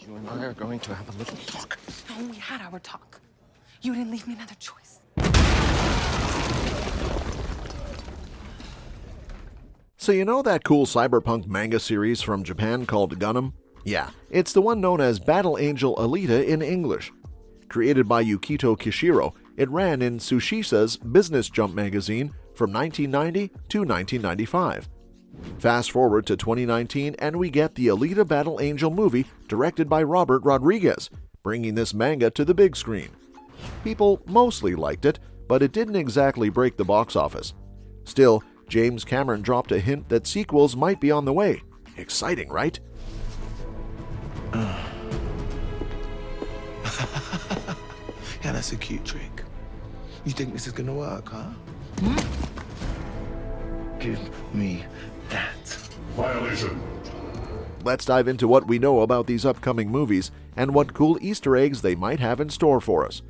You and I are going to have a little talk. No, we had our talk. You didn't leave me another choice. So you know that cool cyberpunk manga series from Japan called Gundam? Yeah, it's the one known as Battle Angel Alita in English. Created by Yukito Kishiro, it ran in Tsushisa's Business Jump magazine from 1990 to 1995. Fast forward to 2019 and we get the Alita Battle Angel movie directed by Robert Rodriguez, bringing this manga to the big screen. People mostly liked it, but it didn't exactly break the box office. Still, James Cameron dropped a hint that sequels might be on the way. Exciting, right? Yeah, that's a cute trick. You think this is gonna work, huh? Give me that. Violation. Let's dive into what we know about these upcoming movies and what cool Easter eggs they might have in store for us.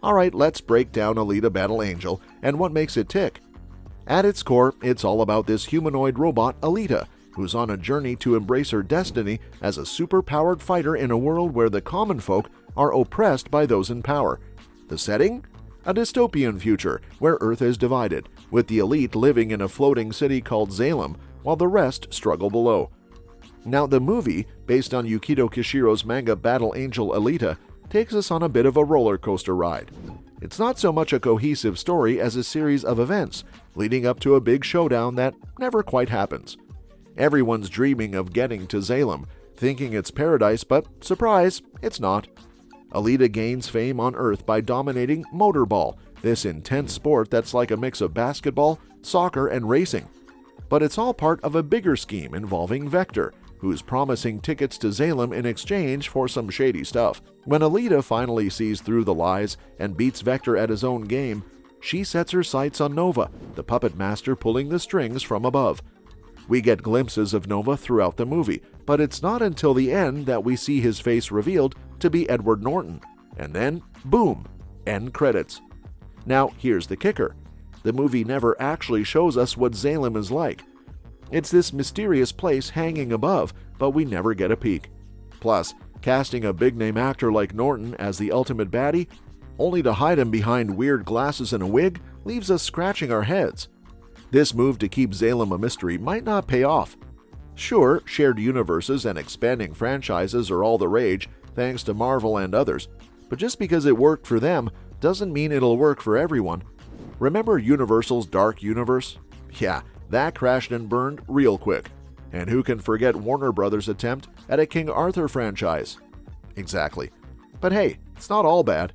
Alright, let's break down Alita Battle Angel and what makes it tick. At its core, it's all about this humanoid robot, Alita, who's on a journey to embrace her destiny as a super-powered fighter in a world where the common folk are oppressed by those in power. The setting? A dystopian future where Earth is divided, with the elite living in a floating city called Salem, while the rest struggle below. Now, the movie, based on Yukito Kishiro's manga Battle Angel Alita, takes us on a bit of a roller coaster ride. It's not so much a cohesive story as a series of events, leading up to a big showdown that never quite happens. Everyone's dreaming of getting to Salem, thinking it's paradise, but surprise, it's not. Alita gains fame on Earth by dominating motorball, this intense sport that's like a mix of basketball, soccer, and racing. But it's all part of a bigger scheme involving Vector, who's promising tickets to Salem in exchange for some shady stuff. When Alita finally sees through the lies and beats Vector at his own game, she sets her sights on Nova, the puppet master pulling the strings from above. We get glimpses of Nova throughout the movie, but it's not until the end that we see his face revealed to be Edward Norton. And then, boom, end credits. Now, here's the kicker. The movie never actually shows us what Salem is like. It's this mysterious place hanging above, but we never get a peek. Plus, casting a big-name actor like Norton as the ultimate baddie, only to hide him behind weird glasses and a wig, leaves us scratching our heads. This move to keep Salem a mystery might not pay off. Sure, shared universes and expanding franchises are all the rage, thanks to Marvel and others, but just because it worked for them doesn't mean it'll work for everyone. Remember Universal's Dark Universe? Yeah, that crashed and burned real quick. And who can forget Warner Brothers' attempt at a King Arthur franchise? Exactly. But hey, it's not all bad.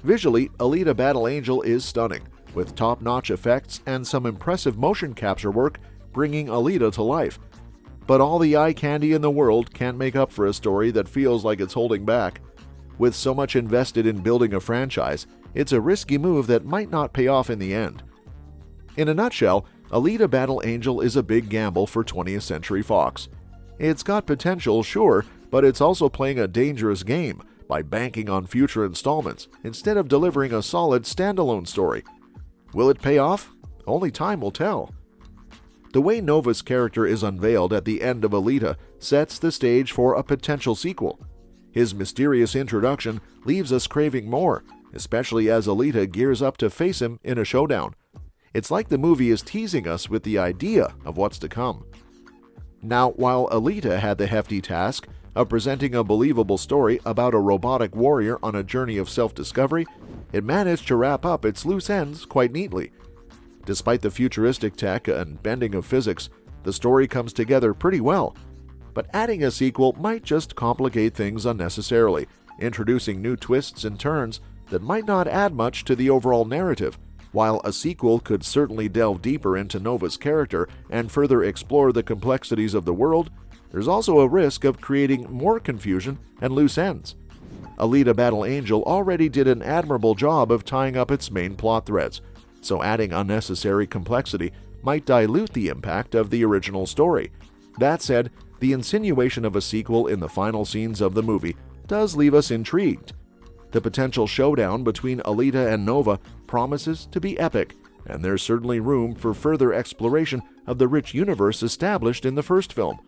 Visually, Alita Battle Angel is stunning, with top-notch effects and some impressive motion capture work bringing Alita to life. But all the eye candy in the world can't make up for a story that feels like it's holding back. With so much invested in building a franchise, it's a risky move that might not pay off in the end. In a nutshell, Alita Battle Angel is a big gamble for 20th Century Fox. It's got potential, sure, but it's also playing a dangerous game by banking on future installments instead of delivering a solid standalone story. Will it pay off? Only time will tell. The way Nova's character is unveiled at the end of Alita sets the stage for a potential sequel. His mysterious introduction leaves us craving more, especially as Alita gears up to face him in a showdown. It's like the movie is teasing us with the idea of what's to come. Now, while Alita had the hefty task of presenting a believable story about a robotic warrior on a journey of self-discovery, it managed to wrap up its loose ends quite neatly. Despite the futuristic tech and bending of physics, the story comes together pretty well. But adding a sequel might just complicate things unnecessarily, introducing new twists and turns that might not add much to the overall narrative. While a sequel could certainly delve deeper into Nova's character and further explore the complexities of the world, there's also a risk of creating more confusion and loose ends. Alita Battle Angel already did an admirable job of tying up its main plot threads, so adding unnecessary complexity might dilute the impact of the original story. That said, the insinuation of a sequel in the final scenes of the movie does leave us intrigued. The potential showdown between Alita and Nova promises to be epic, and there's certainly room for further exploration of the rich universe established in the first film.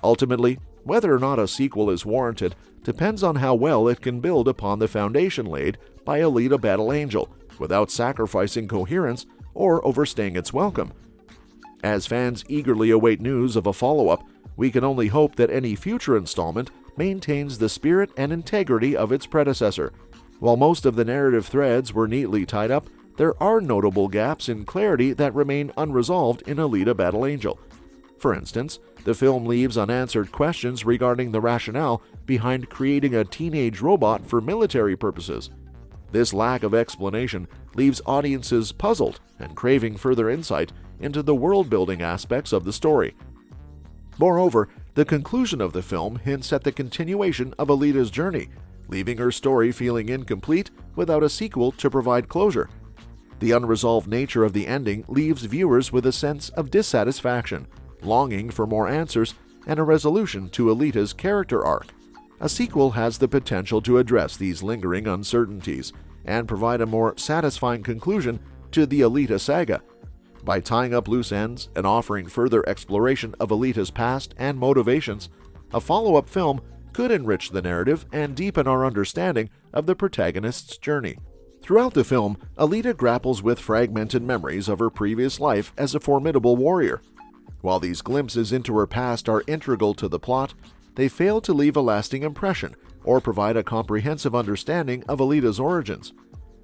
Ultimately, Whether or not a sequel is warranted depends on how well it can build upon the foundation laid by Alita Battle Angel without sacrificing coherence or overstaying its welcome. As fans eagerly await news of a follow-up, we can only hope that any future installment maintains the spirit and integrity of its predecessor. While most of the narrative threads were neatly tied up, there are notable gaps in clarity that remain unresolved in Alita Battle Angel. For instance, the film leaves unanswered questions regarding the rationale behind creating a teenage robot for military purposes. This lack of explanation leaves audiences puzzled and craving further insight into the world-building aspects of the story. Moreover, the conclusion of the film hints at the continuation of Alita's journey, leaving her story feeling incomplete without a sequel to provide closure. The unresolved nature of the ending leaves viewers with a sense of dissatisfaction, longing for more answers, and a resolution to Alita's character arc. A sequel has the potential to address these lingering uncertainties and provide a more satisfying conclusion to the Alita saga. By tying up loose ends and offering further exploration of Alita's past and motivations, a follow-up film could enrich the narrative and deepen our understanding of the protagonist's journey. Throughout the film, Alita grapples with fragmented memories of her previous life as a formidable warrior. While these glimpses into her past are integral to the plot, they fail to leave a lasting impression or provide a comprehensive understanding of Alita's origins.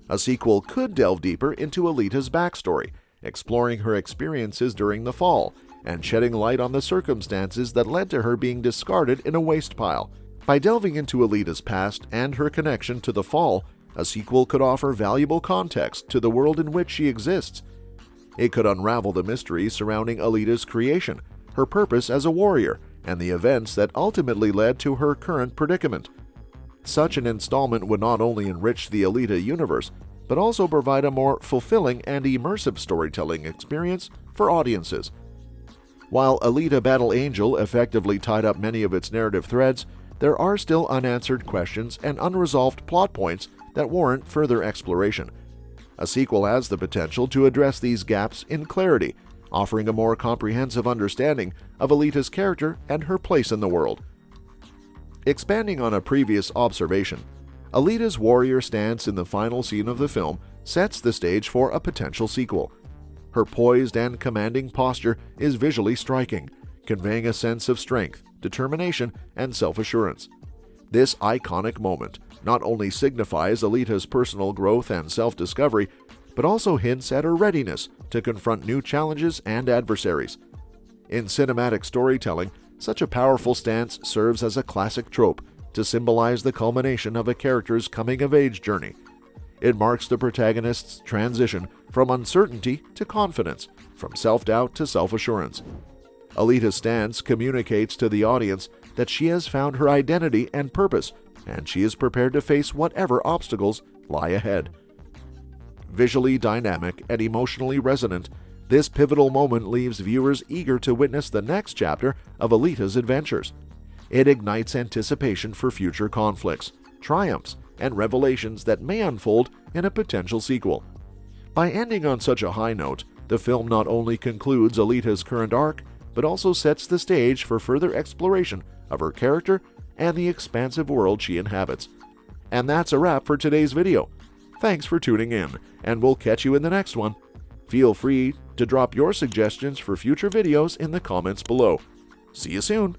A sequel could delve deeper into Alita's backstory, exploring her experiences during the fall and shedding light on the circumstances that led to her being discarded in a waste pile. By delving into Alita's past and her connection to the fall, a sequel could offer valuable context to the world in which she exists. It could unravel the mystery surrounding Alita's creation, her purpose as a warrior, and the events that ultimately led to her current predicament. Such an installment would not only enrich the Alita universe, but also provide a more fulfilling and immersive storytelling experience for audiences. While Alita Battle Angel effectively tied up many of its narrative threads, there are still unanswered questions and unresolved plot points that warrant further exploration. A sequel has the potential to address these gaps in clarity, offering a more comprehensive understanding of Alita's character and her place in the world. Expanding on a previous observation, Alita's warrior stance in the final scene of the film sets the stage for a potential sequel. Her poised and commanding posture is visually striking, conveying a sense of strength, determination, and self-assurance. This iconic moment not only signifies Alita's personal growth and self-discovery, but also hints at her readiness to confront new challenges and adversaries. In cinematic storytelling, such a powerful stance serves as a classic trope to symbolize the culmination of a character's coming-of-age journey. It marks the protagonist's transition from uncertainty to confidence, from self-doubt to self-assurance. Alita's stance communicates to the audience that she has found her identity and purpose, and she is prepared to face whatever obstacles lie ahead. Visually dynamic and emotionally resonant, this pivotal moment leaves viewers eager to witness the next chapter of Alita's adventures. It ignites anticipation for future conflicts, triumphs, and revelations that may unfold in a potential sequel. By ending on such a high note, the film not only concludes Alita's current arc, but also sets the stage for further exploration of her character and the expansive world she inhabits. And that's a wrap for today's video. Thanks for tuning in, and we'll catch you in the next one. Feel free to drop your suggestions for future videos in the comments below. See you soon!